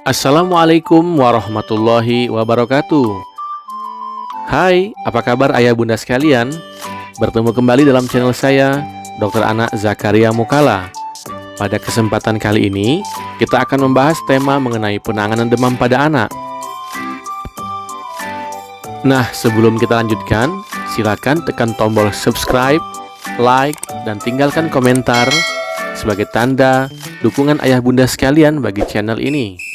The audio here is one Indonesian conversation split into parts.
Assalamualaikum warahmatullahi wabarakatuh. Hai, apa kabar ayah bunda sekalian? Bertemu kembali dalam channel saya, Dr. Anak Zakaria Mukala. Pada kesempatan kali ini, kita akan membahas tema mengenai penanganan demam pada anak. Nah, sebelum kita lanjutkan, silakan tekan tombol subscribe, like, dan tinggalkan komentar sebagai tanda dukungan ayah bunda sekalian bagi channel ini.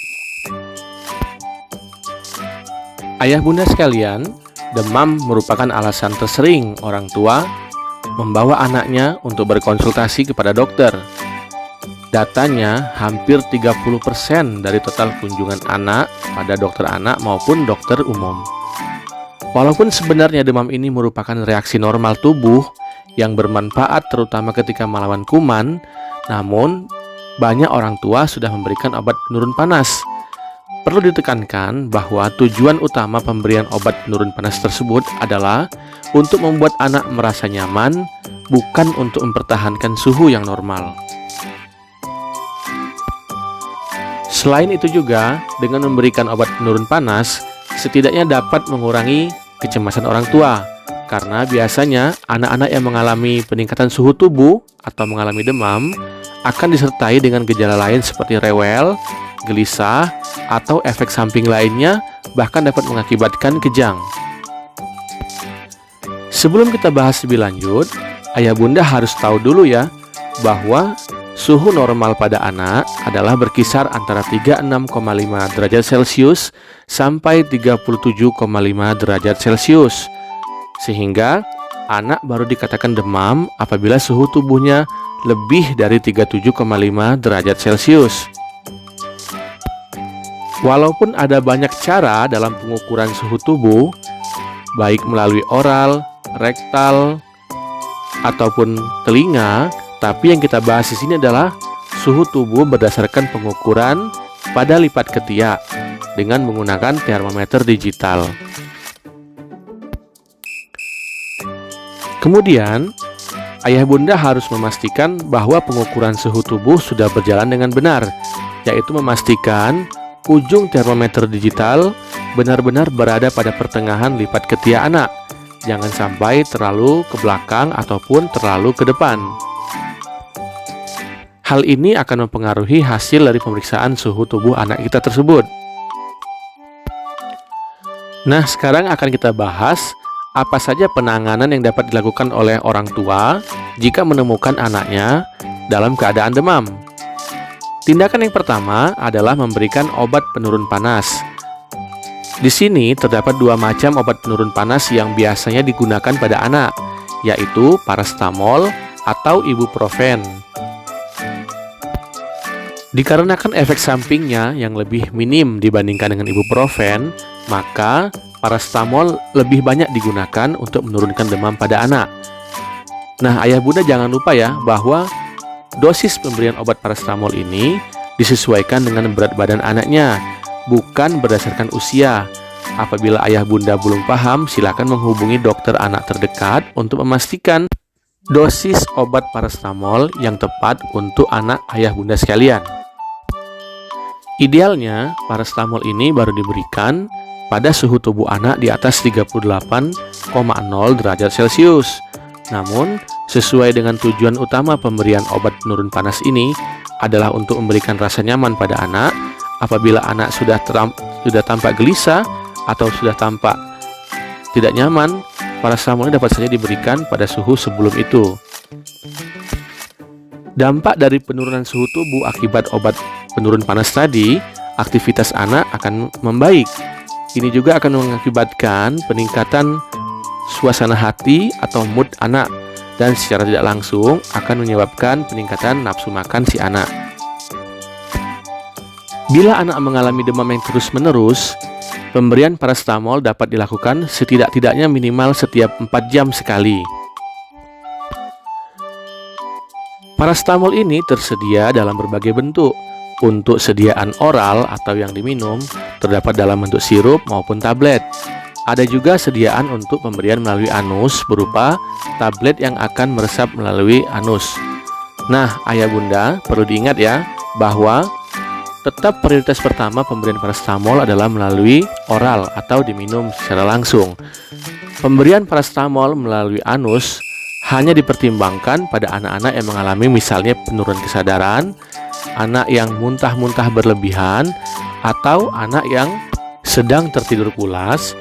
Ayah bunda sekalian, demam merupakan alasan tersering orang tua membawa anaknya untuk berkonsultasi kepada dokter. Datanya, hampir 30% dari total kunjungan anak pada dokter anak maupun dokter umum. Walaupun sebenarnya demam ini merupakan reaksi normal tubuh yang bermanfaat terutama ketika melawan kuman, namun banyak orang tua sudah memberikan obat penurun panas. Perlu ditekankan bahwa tujuan utama pemberian obat penurun panas tersebut adalah untuk membuat anak merasa nyaman, bukan untuk mempertahankan suhu yang normal. Selain itu juga, dengan memberikan obat penurun panas, setidaknya dapat mengurangi kecemasan orang tua, karena biasanya anak-anak yang mengalami peningkatan suhu tubuh atau mengalami demam akan disertai dengan gejala lain seperti rewel, gelisah, atau efek samping lainnya, bahkan dapat mengakibatkan kejang. Sebelum kita bahas lebih lanjut, ayah bunda harus tahu dulu ya, bahwa suhu normal pada anak adalah berkisar antara 36,5 derajat Celcius sampai 37,5 derajat Celcius. Sehingga anak baru dikatakan demam apabila suhu tubuhnya lebih dari 37,5 derajat Celcius. Walaupun ada banyak cara dalam pengukuran suhu tubuh, baik melalui oral, rektal, ataupun telinga, tapi yang kita bahas di sini adalah suhu tubuh berdasarkan pengukuran pada lipat ketiak dengan menggunakan termometer digital. Kemudian, ayah bunda harus memastikan bahwa pengukuran suhu tubuh sudah berjalan dengan benar, yaitu memastikan ujung termometer digital benar-benar berada pada pertengahan lipat ketiak anak. Jangan sampai terlalu ke belakang ataupun terlalu ke depan. Hal ini akan mempengaruhi hasil dari pemeriksaan suhu tubuh anak kita tersebut. Nah, sekarang akan kita bahas apa saja penanganan yang dapat dilakukan oleh orang tua jika menemukan anaknya dalam keadaan demam. Tindakan yang pertama adalah memberikan obat penurun panas. Di sini terdapat dua macam obat penurun panas yang biasanya digunakan pada anak, yaitu paracetamol atau ibuprofen. Dikarenakan efek sampingnya yang lebih minim dibandingkan dengan ibuprofen, maka paracetamol lebih banyak digunakan untuk menurunkan demam pada anak. Nah, ayah bunda jangan lupa ya bahwa dosis pemberian obat paracetamol ini disesuaikan dengan berat badan anaknya, bukan berdasarkan usia. Apabila ayah bunda belum paham, silakan menghubungi dokter anak terdekat untuk memastikan dosis obat paracetamol yang tepat untuk anak ayah bunda sekalian. Idealnya, paracetamol ini baru diberikan pada suhu tubuh anak di atas 38,0 derajat Celcius. Namun, sesuai dengan tujuan utama pemberian obat penurun panas ini adalah untuk memberikan rasa nyaman pada anak. Apabila anak sudah tampak gelisah atau sudah tampak tidak nyaman, paracetamol dapat saja diberikan pada suhu sebelum itu. Dampak dari penurunan suhu tubuh akibat obat penurun panas tadi, aktivitas anak akan membaik. Ini juga akan mengakibatkan peningkatan suasana hati atau mood anak, dan secara tidak langsung akan menyebabkan peningkatan nafsu makan si anak. Bila anak mengalami demam yang terus-menerus, pemberian paracetamol dapat dilakukan setidak-tidaknya minimal setiap 4 jam sekali. Paracetamol ini tersedia dalam berbagai bentuk. Untuk sediaan oral atau yang diminum, terdapat dalam bentuk sirup maupun tablet. Ada juga sediaan untuk pemberian melalui anus berupa tablet yang akan meresap melalui anus. Nah, ayah bunda perlu diingat ya, bahwa tetap prioritas pertama pemberian paracetamol adalah melalui oral atau diminum secara langsung. Pemberian paracetamol melalui anus hanya dipertimbangkan pada anak-anak yang mengalami misalnya penurunan kesadaran, anak yang muntah-muntah berlebihan, atau anak yang sedang tertidur pulas,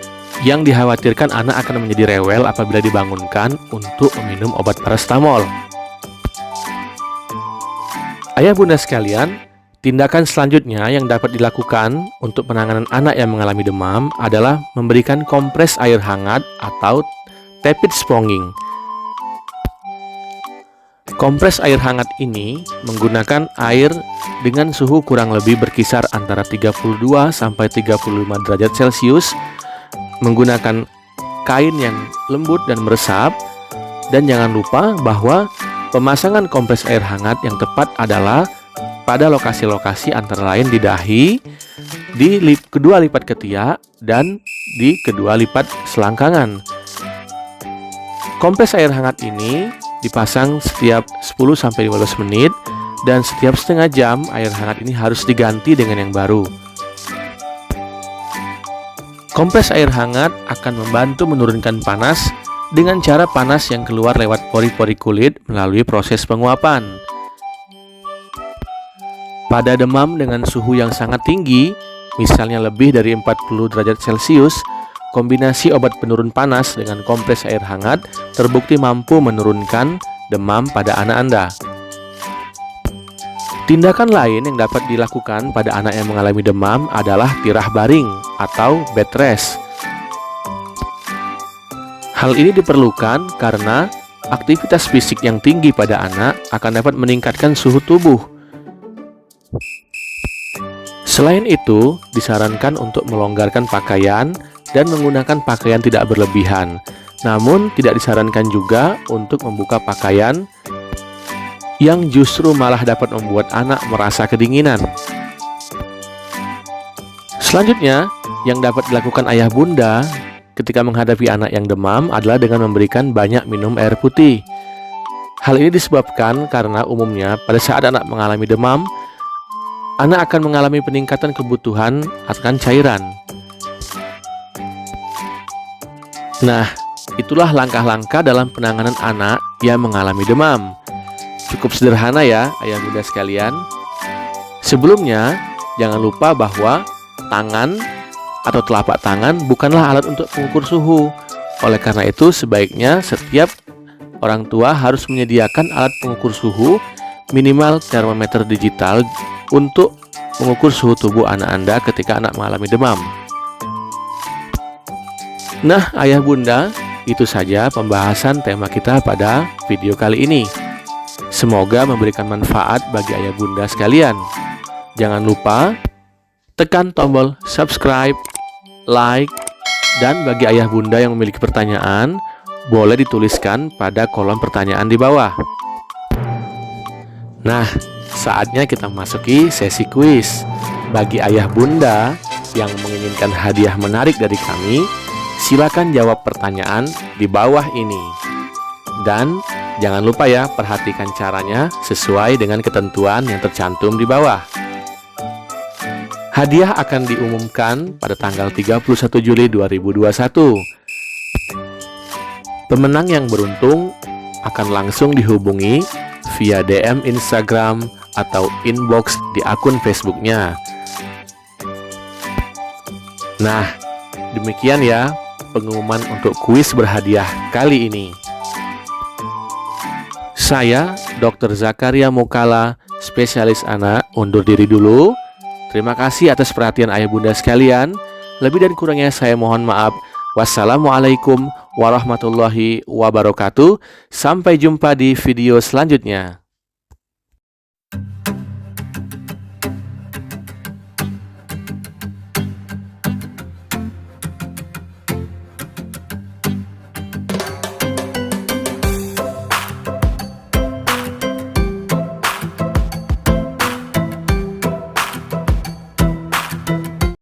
yang dikhawatirkan anak akan menjadi rewel apabila dibangunkan untuk meminum obat paracetamol. Ayah bunda sekalian, tindakan selanjutnya yang dapat dilakukan untuk penanganan anak yang mengalami demam adalah memberikan kompres air hangat atau tepid sponging. Kompres air hangat ini menggunakan air dengan suhu kurang lebih berkisar antara 32 sampai 35 derajat Celcius, menggunakan kain yang lembut dan meresap, dan jangan lupa bahwa pemasangan kompres air hangat yang tepat adalah pada lokasi-lokasi antara lain di dahi, di kedua lipat ketiak, dan di kedua lipat selangkangan. Kompres air hangat ini dipasang setiap 10-15 menit, dan setiap setengah jam air hangat ini harus diganti dengan yang baru. Kompres air hangat akan membantu menurunkan panas dengan cara panas yang keluar lewat pori-pori kulit melalui proses penguapan. Pada demam dengan suhu yang sangat tinggi, misalnya lebih dari 40 derajat Celcius, kombinasi obat penurun panas dengan kompres air hangat terbukti mampu menurunkan demam pada anak Anda. Tindakan lain yang dapat dilakukan pada anak yang mengalami demam adalah tirah baring atau bed rest. Hal ini diperlukan karena aktivitas fisik yang tinggi pada anak akan dapat meningkatkan suhu tubuh. Selain itu, disarankan untuk melonggarkan pakaian dan menggunakan pakaian tidak berlebihan. Namun, tidak disarankan juga untuk membuka pakaian yang justru malah dapat membuat anak merasa kedinginan. Selanjutnya, yang dapat dilakukan ayah bunda ketika menghadapi anak yang demam adalah dengan memberikan banyak minum air putih. Hal ini disebabkan karena umumnya pada saat anak mengalami demam, anak akan mengalami peningkatan kebutuhan akan cairan. Nah, itulah langkah-langkah dalam penanganan anak yang mengalami demam. Cukup sederhana ya, ayah bunda sekalian. Sebelumnya, jangan lupa bahwa tangan atau telapak tangan bukanlah alat untuk mengukur suhu. Oleh karena itu, sebaiknya setiap orang tua harus menyediakan alat pengukur suhu, minimal termometer digital, untuk mengukur suhu tubuh anak Anda ketika anak mengalami demam. Nah, ayah bunda, itu saja pembahasan tema kita pada video kali ini. Semoga memberikan manfaat bagi ayah bunda sekalian. Jangan lupa tekan tombol subscribe, like, dan bagi ayah bunda yang memiliki pertanyaan, boleh dituliskan pada kolom pertanyaan di bawah. Nah, saatnya kita masuki sesi kuis. Bagi ayah bunda yang menginginkan hadiah menarik dari kami, silakan jawab pertanyaan di bawah ini. Dan jangan lupa ya, perhatikan caranya sesuai dengan ketentuan yang tercantum di bawah. Hadiah akan diumumkan pada tanggal 31 Juli 2021. Pemenang yang beruntung akan langsung dihubungi via DM Instagram atau inbox di akun Facebooknya. Nah, demikian ya pengumuman untuk kuis berhadiah kali ini. Saya, Dr. Zakaria Mukala, spesialis anak, undur diri dulu. Terima kasih atas perhatian ayah bunda sekalian. Lebih dan kurangnya saya mohon maaf. Wassalamualaikum warahmatullahi wabarakatuh. Sampai jumpa di video selanjutnya.